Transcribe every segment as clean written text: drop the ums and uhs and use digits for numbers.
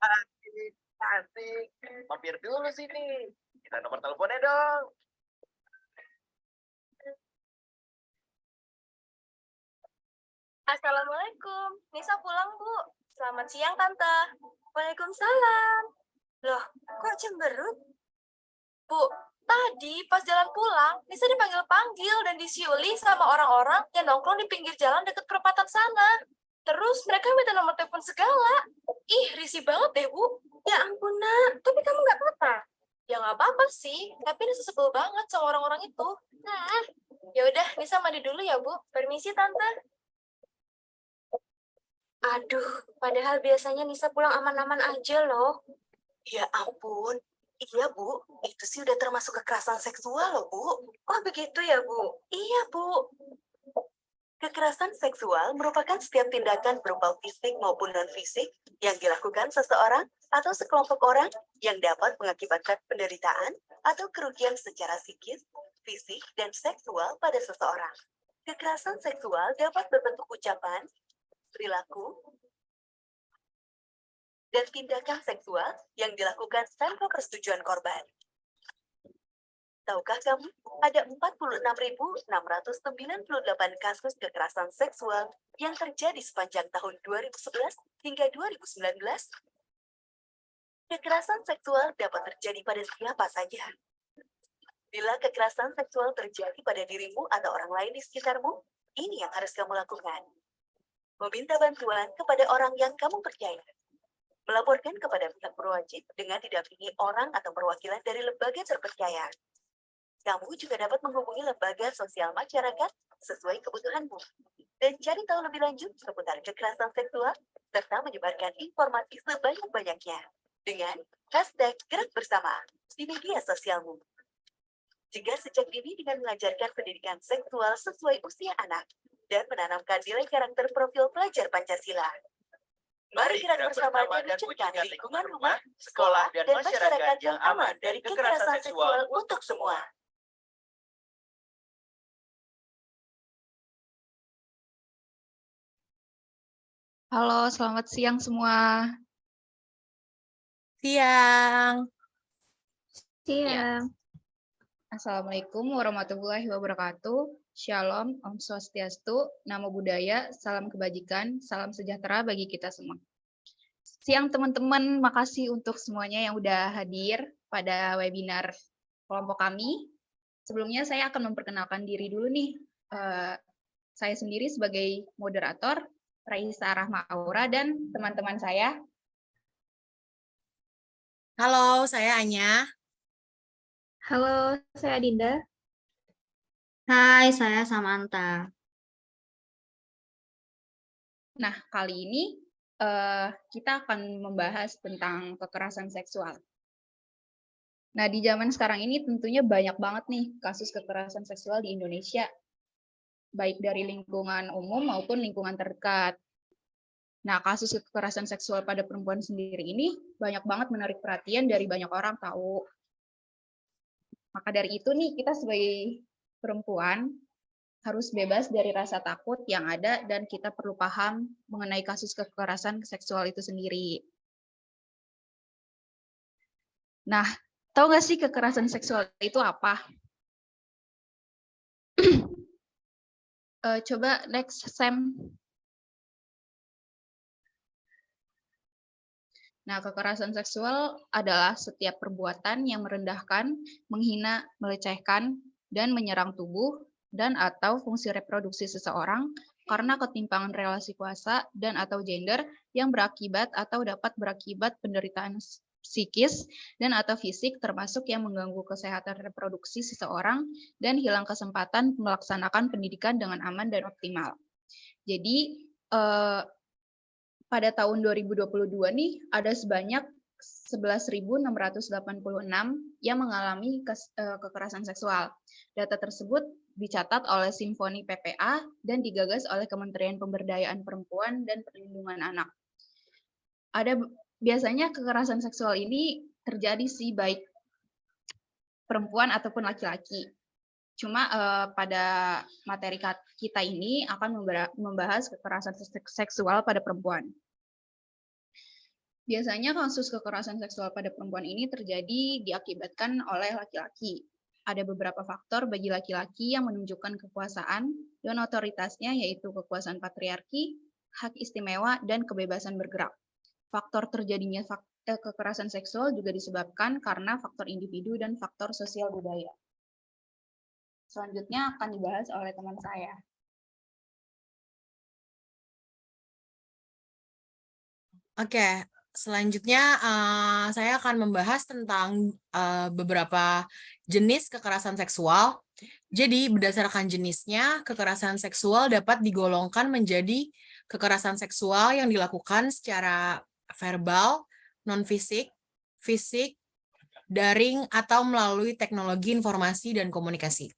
Asik, asik. Mampir dulu sini. Kita nomor teleponnya dong. Assalamualaikum, Nisa pulang, Bu. Selamat siang, Tante. Waalaikumsalam. Loh, kok cemberut? Bu, tadi pas jalan pulang, Nisa dipanggil-panggil dan disiuli sama orang-orang yang nongkrong di pinggir jalan dekat perempatan sana. Terus mereka minta nomor telepon segala. Ih, risih banget deh, Bu. Ya ampun, Nak. Tapi kamu nggak apa-apa? Ya nggak apa-apa sih, tapi Nisa sebel banget sama orang-orang itu. Ya udah, Nisa mandi dulu ya, Bu. Permisi, Tante. Aduh, padahal biasanya Nisa pulang aman-aman aja loh. Ya ampun, iya Bu, itu sih udah termasuk kekerasan seksual loh Bu. Oh begitu ya Bu? Iya Bu. Kekerasan seksual merupakan setiap tindakan berupa fisik maupun non-fisik yang dilakukan seseorang atau sekelompok orang yang dapat mengakibatkan penderitaan atau kerugian secara psikis, fisik, dan seksual pada seseorang. Kekerasan seksual dapat berbentuk ucapan, perilaku, dan tindakan seksual yang dilakukan tanpa persetujuan korban. Tahukah kamu, ada 46.698 kasus kekerasan seksual yang terjadi sepanjang tahun 2011 hingga 2019? Kekerasan seksual dapat terjadi pada siapa saja. Bila kekerasan seksual terjadi pada dirimu atau orang lain di sekitarmu, ini yang harus kamu lakukan. Meminta bantuan kepada orang yang kamu percaya. Melaporkan kepada pihak berwajib dengan didampingi orang atau perwakilan dari lembaga terpercaya. Kamu juga dapat menghubungi lembaga sosial masyarakat sesuai kebutuhanmu. Dan cari tahu lebih lanjut seputar kekerasan seksual, serta menyebarkan informasi sebanyak-banyaknya dengan hashtag Gerak Bersama di media sosialmu. Jika sejak dini dengan mengajarkan pendidikan seksual sesuai usia anak dan menanamkan nilai karakter profil pelajar Pancasila. Mari gerak bersama dan wujudkan lingkungan rumah, sekolah, dan masyarakat yang aman dari kekerasan seksual untuk semua. Halo, selamat siang semua. Siang. Ya. Assalamualaikum warahmatullahi wabarakatuh. Shalom, Om Swastiastu, Namo Buddhaya, salam kebajikan, salam sejahtera bagi kita semua. Siang teman-teman, makasih untuk semuanya yang udah hadir pada webinar kelompok kami. Sebelumnya saya akan memperkenalkan diri dulu nih. Saya sendiri sebagai moderator, Raisa Rahma Aura, dan teman-teman saya. Halo, saya Anya. Halo, saya Dinda. Hai, saya Samantha. Nah, kali ini kita akan membahas tentang kekerasan seksual. Nah, di zaman sekarang ini tentunya banyak banget nih kasus kekerasan seksual di Indonesia, baik dari lingkungan umum maupun lingkungan terdekat. Nah, kasus kekerasan seksual pada perempuan sendiri ini banyak banget menarik perhatian dari banyak orang tahu. Maka dari itu nih, kita sebagai perempuan harus bebas dari rasa takut yang ada dan kita perlu paham mengenai kasus kekerasan seksual itu sendiri. Nah, tahu nggak sih kekerasan seksual itu apa? Coba next, Sam. Nah, kekerasan seksual adalah setiap perbuatan yang merendahkan, menghina, melecehkan, dan menyerang tubuh dan atau fungsi reproduksi seseorang karena ketimpangan relasi kuasa dan atau gender yang berakibat atau dapat berakibat penderitaan psikis dan atau fisik termasuk yang mengganggu kesehatan reproduksi seseorang dan hilang kesempatan melaksanakan pendidikan dengan aman dan optimal. Jadi, pada tahun 2022 nih ada sebanyak 11.686 yang mengalami kekerasan seksual. Data tersebut dicatat oleh Simfoni PPA dan digagas oleh Kementerian Pemberdayaan Perempuan dan Perlindungan Anak. Biasanya kekerasan seksual ini terjadi sih baik perempuan ataupun laki-laki. Cuma pada materi kita ini akan membahas kekerasan seksual pada perempuan. Biasanya kasus kekerasan seksual pada perempuan ini terjadi diakibatkan oleh laki-laki. Ada beberapa faktor bagi laki-laki yang menunjukkan kekuasaan dan otoritasnya, yaitu kekuasaan patriarki, hak istimewa, dan kebebasan bergerak. Faktor terjadinya kekerasan seksual juga disebabkan karena faktor individu dan faktor sosial budaya. Selanjutnya akan dibahas oleh teman saya. Oke, selanjutnya saya akan membahas tentang beberapa jenis kekerasan seksual. Jadi, berdasarkan jenisnya, kekerasan seksual dapat digolongkan menjadi kekerasan seksual yang dilakukan secara verbal, non-fisik, fisik, daring, atau melalui teknologi informasi dan komunikasi.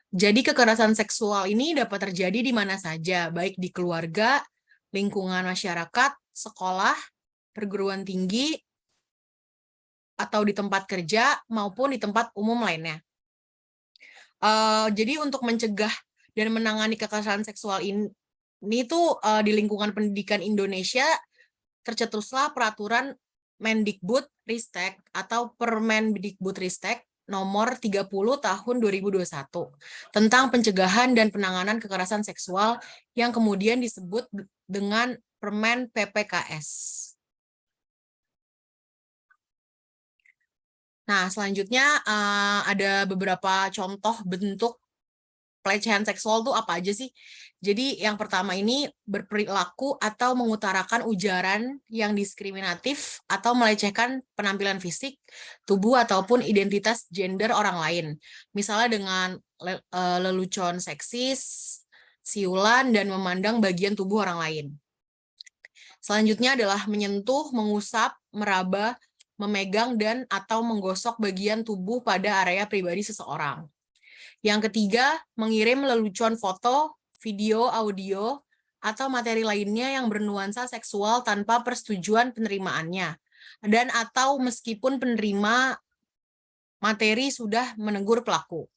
Jadi, kekerasan seksual ini dapat terjadi di mana saja, baik di keluarga, lingkungan masyarakat, sekolah, perguruan tinggi, atau di tempat kerja, maupun di tempat umum lainnya. Jadi untuk mencegah dan menangani kekerasan seksual ini tuh di lingkungan pendidikan Indonesia tercetuslah peraturan Mendikbud Ristek atau Permendikbudristek nomor 30 tahun 2021 tentang pencegahan dan penanganan kekerasan seksual yang kemudian disebut dengan Permen PPKS. Nah, selanjutnya ada beberapa contoh bentuk pelecehan seksual tuh apa aja sih? Jadi yang pertama ini berperilaku atau mengutarakan ujaran yang diskriminatif atau melecehkan penampilan fisik, tubuh ataupun identitas gender orang lain. Misalnya dengan lelucon seksis, siulan, dan memandang bagian tubuh orang lain. Selanjutnya adalah menyentuh, mengusap, meraba, memegang, dan atau menggosok bagian tubuh pada area pribadi seseorang. Yang ketiga, mengirim lelucon foto, video, audio, atau materi lainnya yang bernuansa seksual tanpa persetujuan penerimaannya, dan atau meskipun penerima materi sudah menegur pelaku.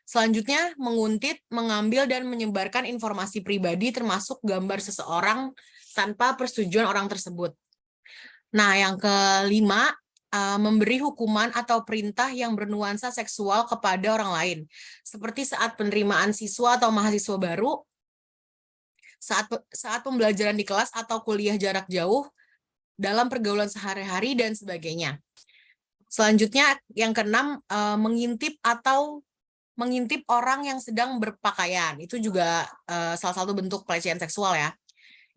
Selanjutnya, menguntit, mengambil, dan menyebarkan informasi pribadi termasuk gambar seseorang tanpa persetujuan orang tersebut. Nah, yang kelima, memberi hukuman atau perintah yang bernuansa seksual kepada orang lain, seperti saat penerimaan siswa atau mahasiswa baru, saat pembelajaran di kelas atau kuliah jarak jauh, dalam pergaulan sehari-hari, dan sebagainya. Selanjutnya, yang keenam, mengintip orang yang sedang berpakaian. Itu juga salah satu bentuk pelecehan seksual ya.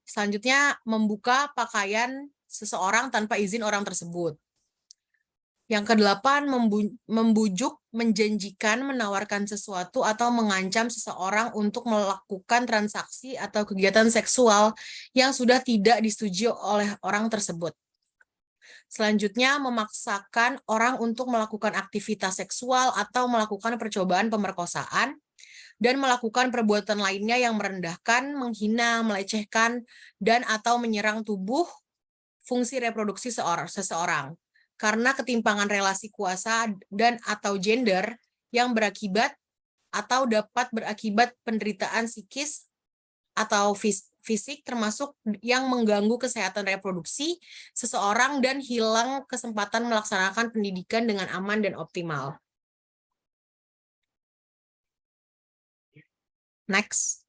Selanjutnya, membuka pakaian seseorang tanpa izin orang tersebut. Yang kedelapan, membujuk, menjanjikan, menawarkan sesuatu, atau mengancam seseorang untuk melakukan transaksi atau kegiatan seksual yang sudah tidak disetujui oleh orang tersebut. Selanjutnya, memaksakan orang untuk melakukan aktivitas seksual atau melakukan percobaan pemerkosaan, dan melakukan perbuatan lainnya yang merendahkan, menghina, melecehkan, dan atau menyerang tubuh, fungsi reproduksi seseorang. Karena ketimpangan relasi kuasa dan atau gender yang berakibat atau dapat berakibat penderitaan psikis atau fisik termasuk yang mengganggu kesehatan reproduksi seseorang dan hilang kesempatan melaksanakan pendidikan dengan aman dan optimal. Next.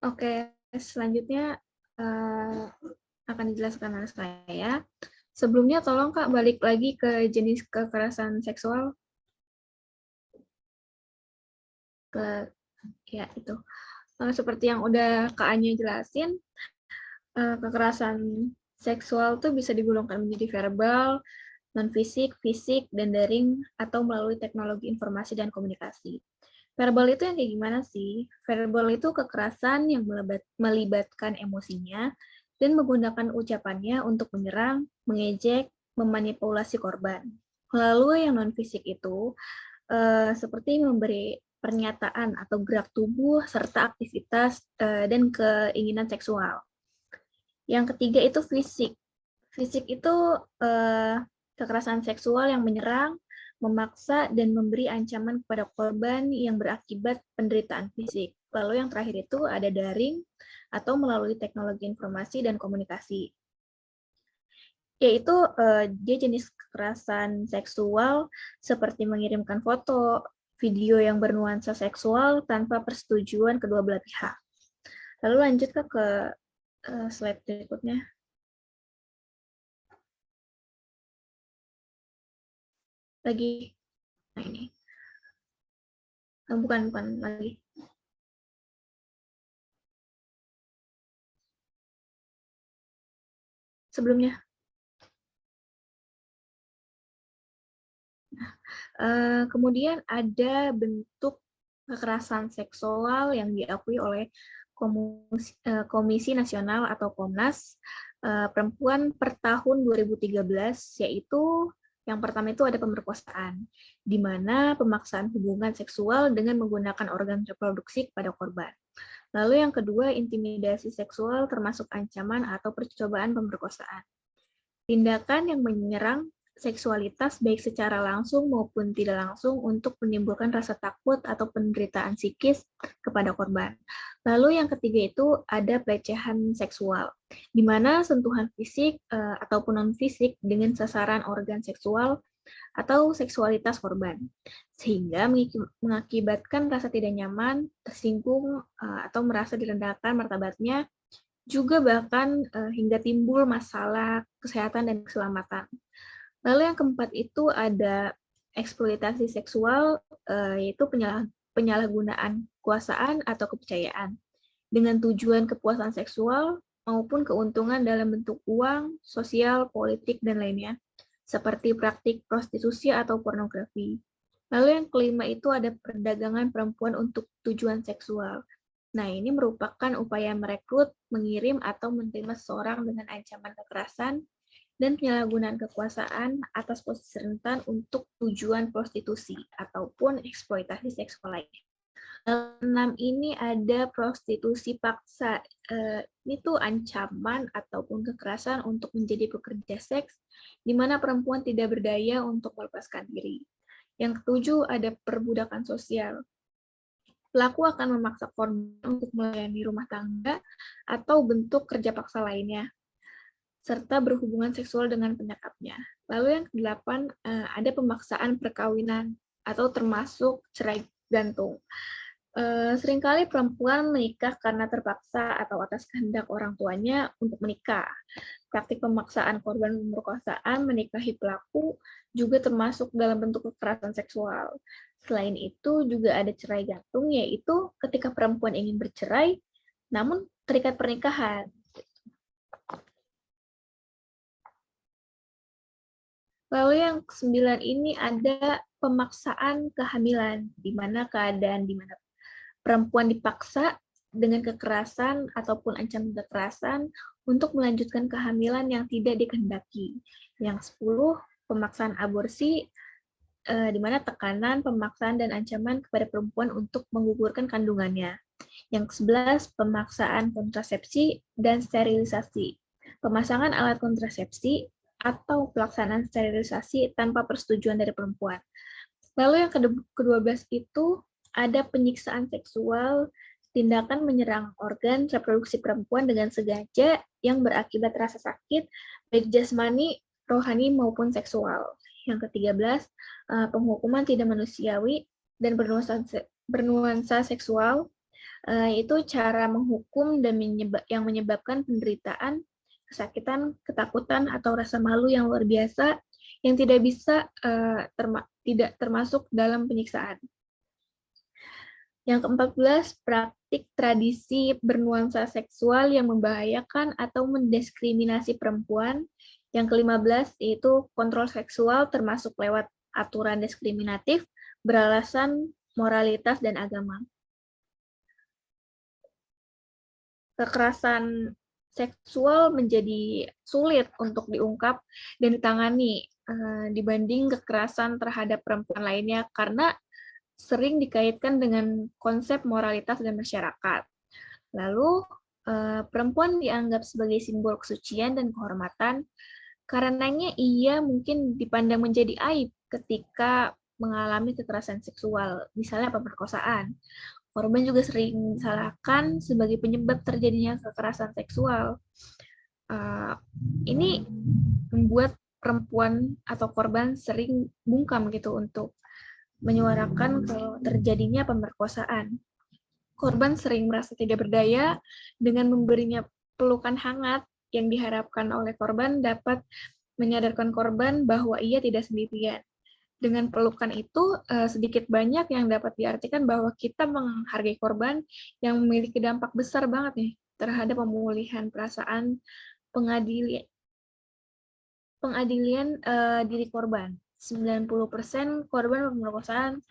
Oke, selanjutnya akan dijelaskan oleh saya. Sebelumnya tolong Kak balik lagi ke jenis kekerasan seksual. Ya itu. Seperti yang udah Kak Anya jelasin, kekerasan seksual tuh bisa digolongkan menjadi verbal, non-fisik, fisik, dan daring, atau melalui teknologi informasi dan komunikasi. Verbal itu yang kayak gimana sih? Verbal itu kekerasan yang melibatkan emosinya dan menggunakan ucapannya untuk menyerang, mengejek, memanipulasi korban. Lalu yang non-fisik itu seperti memberi pernyataan atau gerak tubuh serta aktivitas dan keinginan seksual. Yang ketiga itu fisik. Fisik itu kekerasan seksual yang menyerang, memaksa, dan memberi ancaman kepada korban yang berakibat penderitaan fisik. Lalu yang terakhir itu ada daring atau melalui teknologi informasi dan komunikasi. Yaitu dia jenis kekerasan seksual seperti mengirimkan foto, video yang bernuansa seksual tanpa persetujuan kedua belah pihak. Lalu lanjut ke slide berikutnya. Lagi, nah ini. Bukan lagi. Sebelumnya. Kemudian ada bentuk kekerasan seksual yang diakui oleh Komisi Nasional atau Komnas Perempuan per tahun 2013, yaitu yang pertama itu ada pemerkosaan, di mana pemaksaan hubungan seksual dengan menggunakan organ reproduksi kepada korban. Lalu yang kedua, intimidasi seksual termasuk ancaman atau percobaan pemerkosaan. Tindakan yang menyerang seksualitas baik secara langsung maupun tidak langsung untuk menimbulkan rasa takut atau penderitaan psikis kepada korban. Lalu yang ketiga itu ada pelecehan seksual, di mana sentuhan fisik ataupun non-fisik dengan sasaran organ seksual atau seksualitas korban, sehingga mengakibatkan rasa tidak nyaman, tersinggung, atau merasa direndahkan martabatnya, juga bahkan hingga timbul masalah kesehatan dan keselamatan. Lalu yang keempat itu ada eksploitasi seksual, yaitu penyalahgunaan kekuasaan atau kepercayaan dengan tujuan kepuasan seksual maupun keuntungan dalam bentuk uang, sosial, politik, dan lainnya, seperti praktik prostitusi atau pornografi. Lalu yang kelima itu ada perdagangan perempuan untuk tujuan seksual. Nah, ini merupakan upaya merekrut, mengirim, atau menerima seseorang dengan ancaman kekerasan dan penyalahgunaan kekuasaan atas posisi rentan untuk tujuan prostitusi ataupun eksploitasi seksual lainnya. 6 ini ada prostitusi paksa. Ini tuh ancaman ataupun kekerasan untuk menjadi pekerja seks, di mana perempuan tidak berdaya untuk melepaskan diri. Yang ketujuh ada perbudakan sosial. Pelaku akan memaksa korban untuk melayani rumah tangga atau bentuk kerja paksa lainnya, serta berhubungan seksual dengan penyekapnya. Lalu yang kedelapan, ada pemaksaan perkawinan atau termasuk cerai gantung. Seringkali perempuan menikah karena terpaksa atau atas kehendak orang tuanya untuk menikah. Praktik pemaksaan korban pemerkosaan menikahi pelaku juga termasuk dalam bentuk kekerasan seksual. Selain itu juga ada cerai gantung, yaitu ketika perempuan ingin bercerai namun terikat pernikahan. Lalu yang ke-9 ini ada pemaksaan kehamilan, di mana perempuan dipaksa dengan kekerasan ataupun ancaman kekerasan untuk melanjutkan kehamilan yang tidak dikehendaki. Yang 10, pemaksaan aborsi, di mana tekanan, pemaksaan, dan ancaman kepada perempuan untuk menggugurkan kandungannya. Yang ke-11, pemaksaan kontrasepsi dan sterilisasi. Pemasangan alat kontrasepsi atau pelaksanaan sterilisasi tanpa persetujuan dari perempuan. Lalu yang ke-12 itu ada penyiksaan seksual, tindakan menyerang organ reproduksi perempuan dengan sengaja yang berakibat rasa sakit, baik jasmani, rohani, maupun seksual. Yang ke-13, penghukuman tidak manusiawi dan bernuansa seksual, yaitu cara menghukum dan yang menyebabkan penderitaan, kesakitan, ketakutan, atau rasa malu yang luar biasa yang tidak bisa tidak termasuk dalam penyiksaan. Yang ke-14, praktik tradisi bernuansa seksual yang membahayakan atau mendiskriminasi perempuan. Yang ke-15 yaitu kontrol seksual termasuk lewat aturan diskriminatif beralasan moralitas dan agama. Kekerasan seksual menjadi sulit untuk diungkap dan ditangani dibanding kekerasan terhadap perempuan lainnya karena sering dikaitkan dengan konsep moralitas dan masyarakat. Lalu, perempuan dianggap sebagai simbol kesucian dan kehormatan, karenanya ia mungkin dipandang menjadi aib ketika mengalami kekerasan seksual, misalnya pemerkosaan. Korban juga sering disalahkan sebagai penyebab terjadinya kekerasan seksual. Ini membuat perempuan atau korban sering bungkam gitu untuk menyuarakan kalau terjadinya pemerkosaan. Korban sering merasa tidak berdaya dengan memberinya pelukan hangat yang diharapkan oleh korban dapat menyadarkan korban bahwa ia tidak sendirian. Dengan pelukan itu, sedikit banyak yang dapat diartikan bahwa kita menghargai korban yang memiliki dampak besar banget nih terhadap pemulihan perasaan pengadilan diri korban. 90% korban pemerkosaan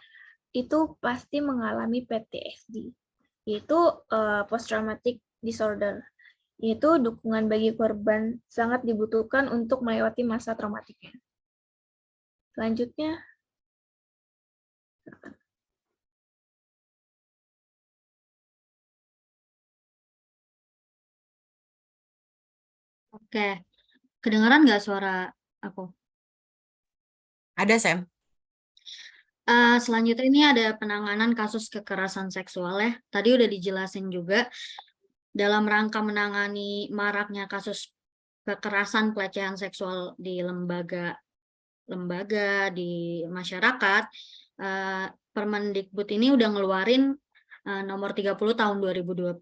itu pasti mengalami PTSD, yaitu post traumatic disorder, yaitu dukungan bagi korban sangat dibutuhkan untuk melewati masa traumatiknya. Selanjutnya, Oke, kedengaran nggak suara aku? Ada, Sam? Selanjutnya ini ada penanganan kasus kekerasan seksual ya. Tadi udah dijelasin juga dalam rangka menangani maraknya kasus kekerasan pelecehan seksual di lembaga di masyarakat. Permendikbud ini udah ngeluarin nomor 30 tahun 2021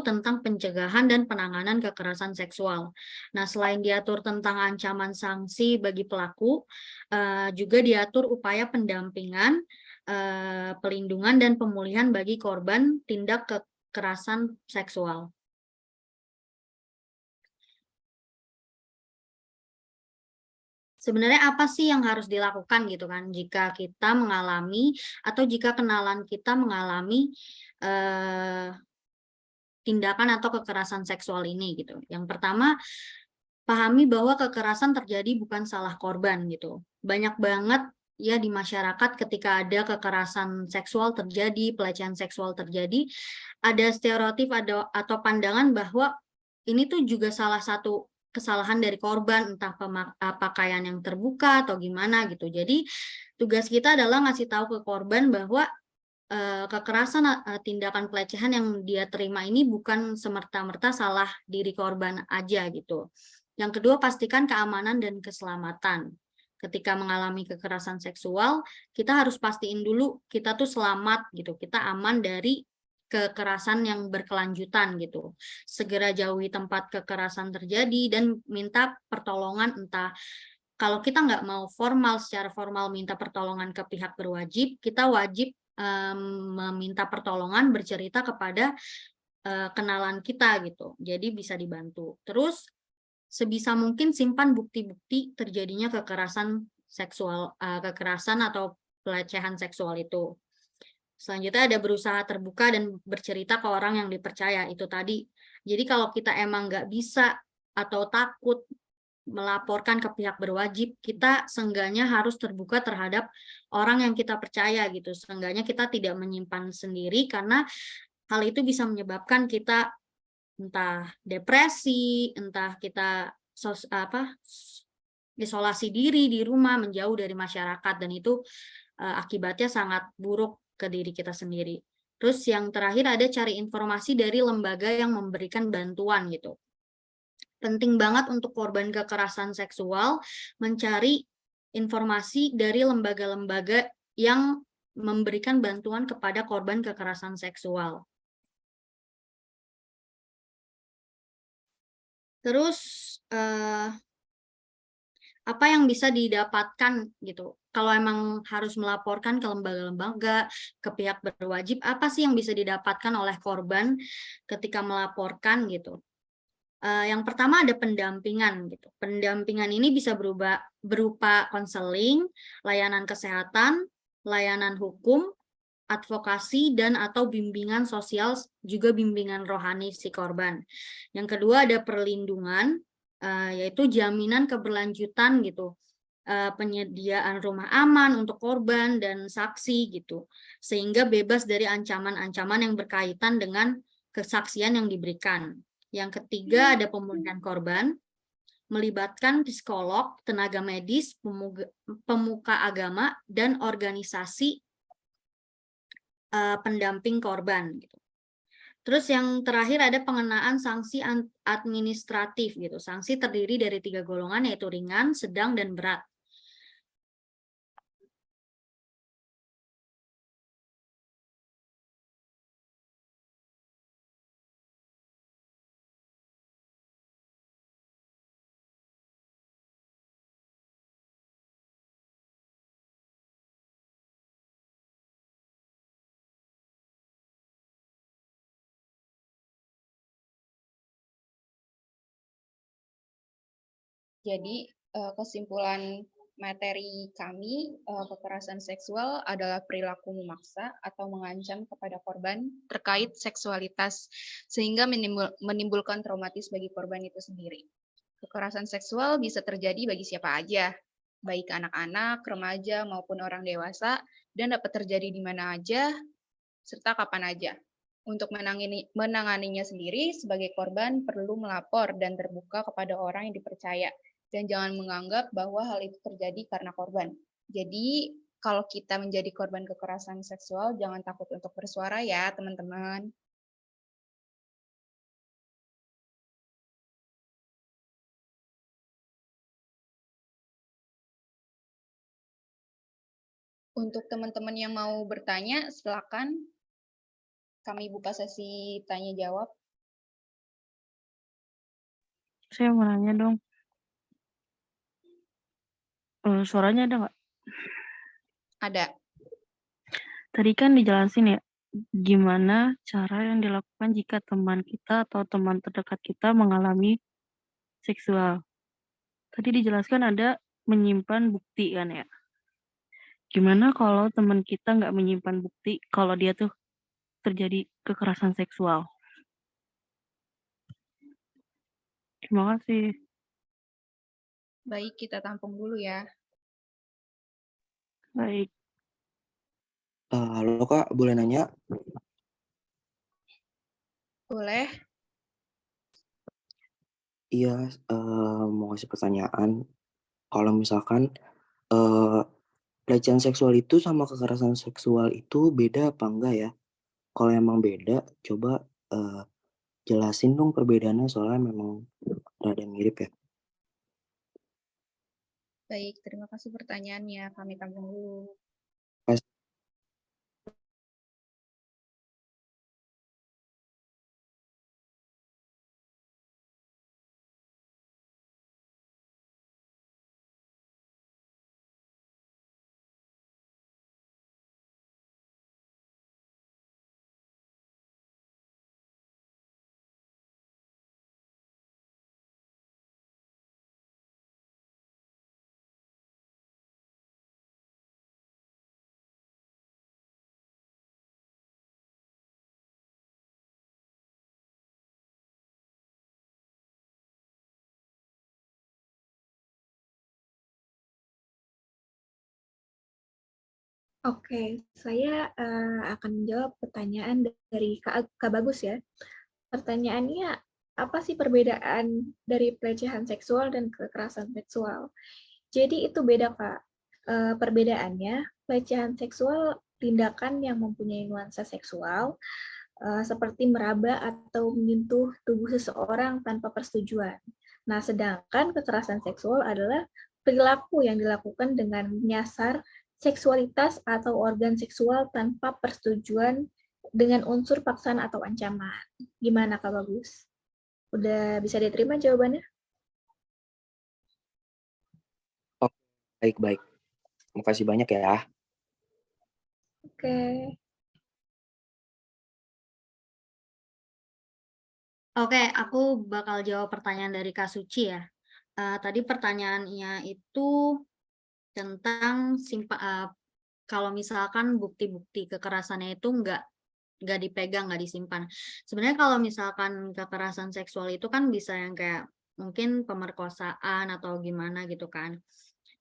tentang pencegahan dan penanganan kekerasan seksual. Nah, selain diatur tentang ancaman sanksi bagi pelaku, juga diatur upaya pendampingan, pelindungan dan pemulihan bagi korban tindak kekerasan seksual. Sebenarnya apa sih yang harus dilakukan gitu kan jika kita mengalami atau jika kenalan kita mengalami tindakan atau kekerasan seksual ini gitu. Yang pertama, pahami bahwa kekerasan terjadi bukan salah korban gitu. Banyak banget ya di masyarakat ketika ada kekerasan seksual terjadi, pelecehan seksual terjadi, ada stereotip atau pandangan bahwa ini tuh juga salah satu kesalahan dari korban, entah pakaian yang terbuka atau gimana gitu. Jadi tugas kita adalah ngasih tahu ke korban bahwa kekerasan tindakan pelecehan yang dia terima ini bukan semerta-merta salah diri korban aja gitu. Yang kedua, pastikan keamanan dan keselamatan. Ketika mengalami kekerasan seksual, kita harus pastiin dulu kita tuh selamat gitu, kita aman dari kekerasan yang berkelanjutan gitu. Segera jauhi tempat kekerasan terjadi dan minta pertolongan, entah kalau kita nggak mau secara formal minta pertolongan ke pihak berwajib, kita wajib meminta pertolongan, bercerita kepada kenalan kita gitu. Jadi bisa dibantu. Terus sebisa mungkin simpan bukti-bukti terjadinya kekerasan seksual, kekerasan atau pelecehan seksual itu. Selanjutnya ada berusaha terbuka dan bercerita ke orang yang dipercaya, itu tadi. Jadi kalau kita emang nggak bisa atau takut melaporkan ke pihak berwajib, kita seenggaknya harus terbuka terhadap orang yang kita percaya gitu. Seenggaknya kita tidak menyimpan sendiri, karena hal itu bisa menyebabkan kita entah depresi, entah kita isolasi diri di rumah, menjauh dari masyarakat, dan itu akibatnya sangat buruk ke diri kita sendiri. Terus yang terakhir ada cari informasi dari lembaga yang memberikan bantuan gitu. Penting banget untuk korban kekerasan seksual mencari informasi dari lembaga-lembaga yang memberikan bantuan kepada korban kekerasan seksual. Terus apa yang bisa didapatkan gitu? Kalau emang harus melaporkan ke lembaga-lembaga, ke pihak berwajib, apa sih yang bisa didapatkan oleh korban ketika melaporkan gitu? Yang pertama ada pendampingan gitu. Pendampingan ini bisa berupa konseling, layanan kesehatan, layanan hukum, advokasi, dan atau bimbingan sosial, juga bimbingan rohani si korban. Yang kedua ada perlindungan, yaitu jaminan keberlanjutan gitu. Penyediaan rumah aman untuk korban dan saksi gitu, sehingga bebas dari ancaman-ancaman yang berkaitan dengan kesaksian yang diberikan. Yang ketiga ada pemulihan korban, melibatkan psikolog, tenaga medis, pemuka agama, dan organisasi pendamping korban gitu. Terus yang terakhir ada pengenaan sanksi administratif gitu. Sanksi terdiri dari 3 golongan yaitu ringan, sedang, dan berat. Jadi kesimpulan materi kami, kekerasan seksual adalah perilaku memaksa atau mengancam kepada korban terkait seksualitas sehingga menimbulkan traumatis bagi korban itu sendiri. Kekerasan seksual bisa terjadi bagi siapa aja, baik anak-anak, remaja maupun orang dewasa, dan dapat terjadi di mana aja serta kapan aja. Untuk menanganinya sendiri, sebagai korban perlu melapor dan terbuka kepada orang yang dipercaya, dan jangan menganggap bahwa hal itu terjadi karena korban. Jadi, kalau kita menjadi korban kekerasan seksual, jangan takut untuk bersuara ya, teman-teman. Untuk teman-teman yang mau bertanya, silakan. Kami buka sesi tanya jawab. Saya mau nanya dong. Suaranya ada nggak? Ada. Tadi kan dijelasin ya, gimana cara yang dilakukan jika teman kita atau teman terdekat kita mengalami seksual. Tadi dijelaskan ada menyimpan bukti kan ya. Gimana kalau teman kita nggak menyimpan bukti kalau dia tuh terjadi kekerasan seksual? Terima kasih. Baik, kita tampung dulu ya. Baik. Halo Kak, boleh nanya? Boleh. Iya, mau kasih pertanyaan. Kalau misalkan pelecehan seksual itu sama kekerasan seksual itu beda apa enggak ya? Kalau emang beda, coba jelasin dong perbedaannya soalnya memang rada mirip ya. Baik, terima kasih pertanyaannya. Kami tampung dulu. Oke, saya akan menjawab pertanyaan dari Kak Bagus ya. Pertanyaannya, apa sih perbedaan dari pelecehan seksual dan kekerasan seksual? Jadi itu beda, Kak. Perbedaannya, pelecehan seksual tindakan yang mempunyai nuansa seksual, seperti meraba atau menyentuh tubuh seseorang tanpa persetujuan. Nah, sedangkan kekerasan seksual adalah perilaku yang dilakukan dengan menyasar seksualitas atau organ seksual tanpa persetujuan dengan unsur paksaan atau ancaman. Gimana Kak Bagus? Udah bisa diterima jawabannya? Oh, baik-baik. Makasih banyak ya. Oke. Oke, aku bakal jawab pertanyaan dari Kak Suci ya. Tadi pertanyaannya itu tentang kalau misalkan bukti-bukti kekerasannya itu nggak dipegang, nggak disimpan. Sebenarnya kalau misalkan kekerasan seksual itu kan bisa yang kayak mungkin pemerkosaan atau gimana gitu kan.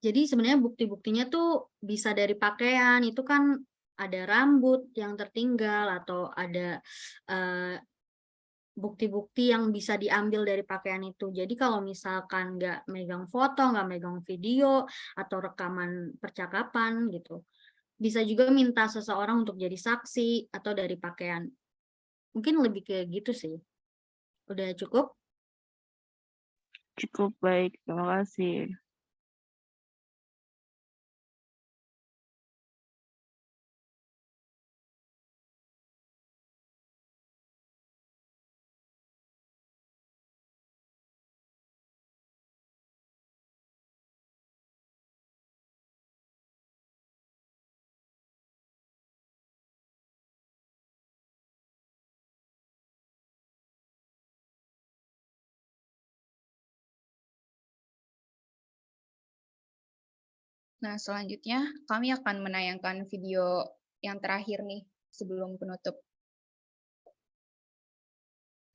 Jadi sebenarnya bukti-buktinya tuh bisa dari pakaian, itu kan ada rambut yang tertinggal atau ada bukti-bukti yang bisa diambil dari pakaian itu. Jadi kalau misalkan nggak megang foto, nggak megang video atau rekaman percakapan gitu, bisa juga minta seseorang untuk jadi saksi atau dari pakaian. Mungkin lebih ke gitu sih. Udah cukup? Cukup baik, terima kasih. Nah, selanjutnya kami akan menayangkan video yang terakhir nih sebelum penutup.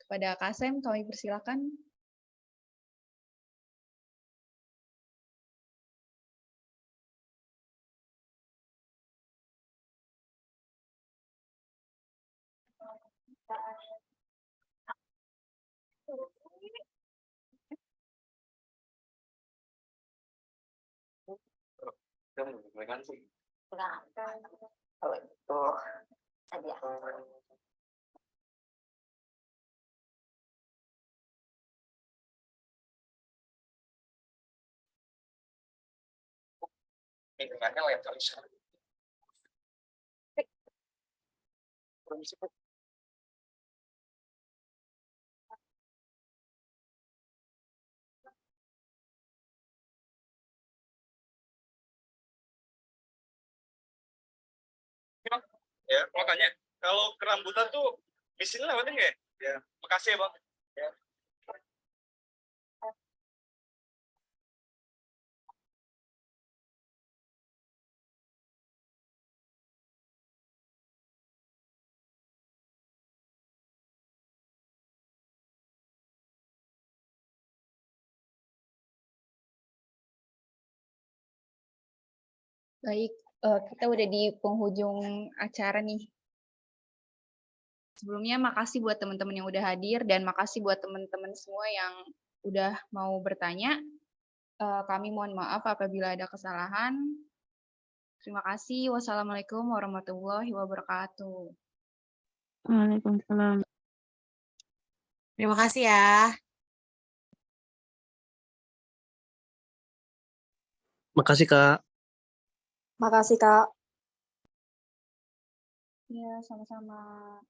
Kepada Kasem, kami persilakan. Nah, kalau itu tadi ya. Lingkungannya lain kali sekali. Permisi, Bu. Ya, mau tanya, kalau kerambutan tuh di sini lewatin nggak ya? Ya, makasih ya, Bang. Ya. Baik, kita udah di penghujung acara nih. Sebelumnya makasih buat teman-teman yang udah hadir dan makasih buat teman-teman semua yang udah mau bertanya. Kami mohon maaf apabila ada kesalahan. Terima kasih. Wassalamualaikum warahmatullahi wabarakatuh. Waalaikumsalam. Terima kasih ya. Makasih, Kak. Makasih, Kak. Ya, sama-sama.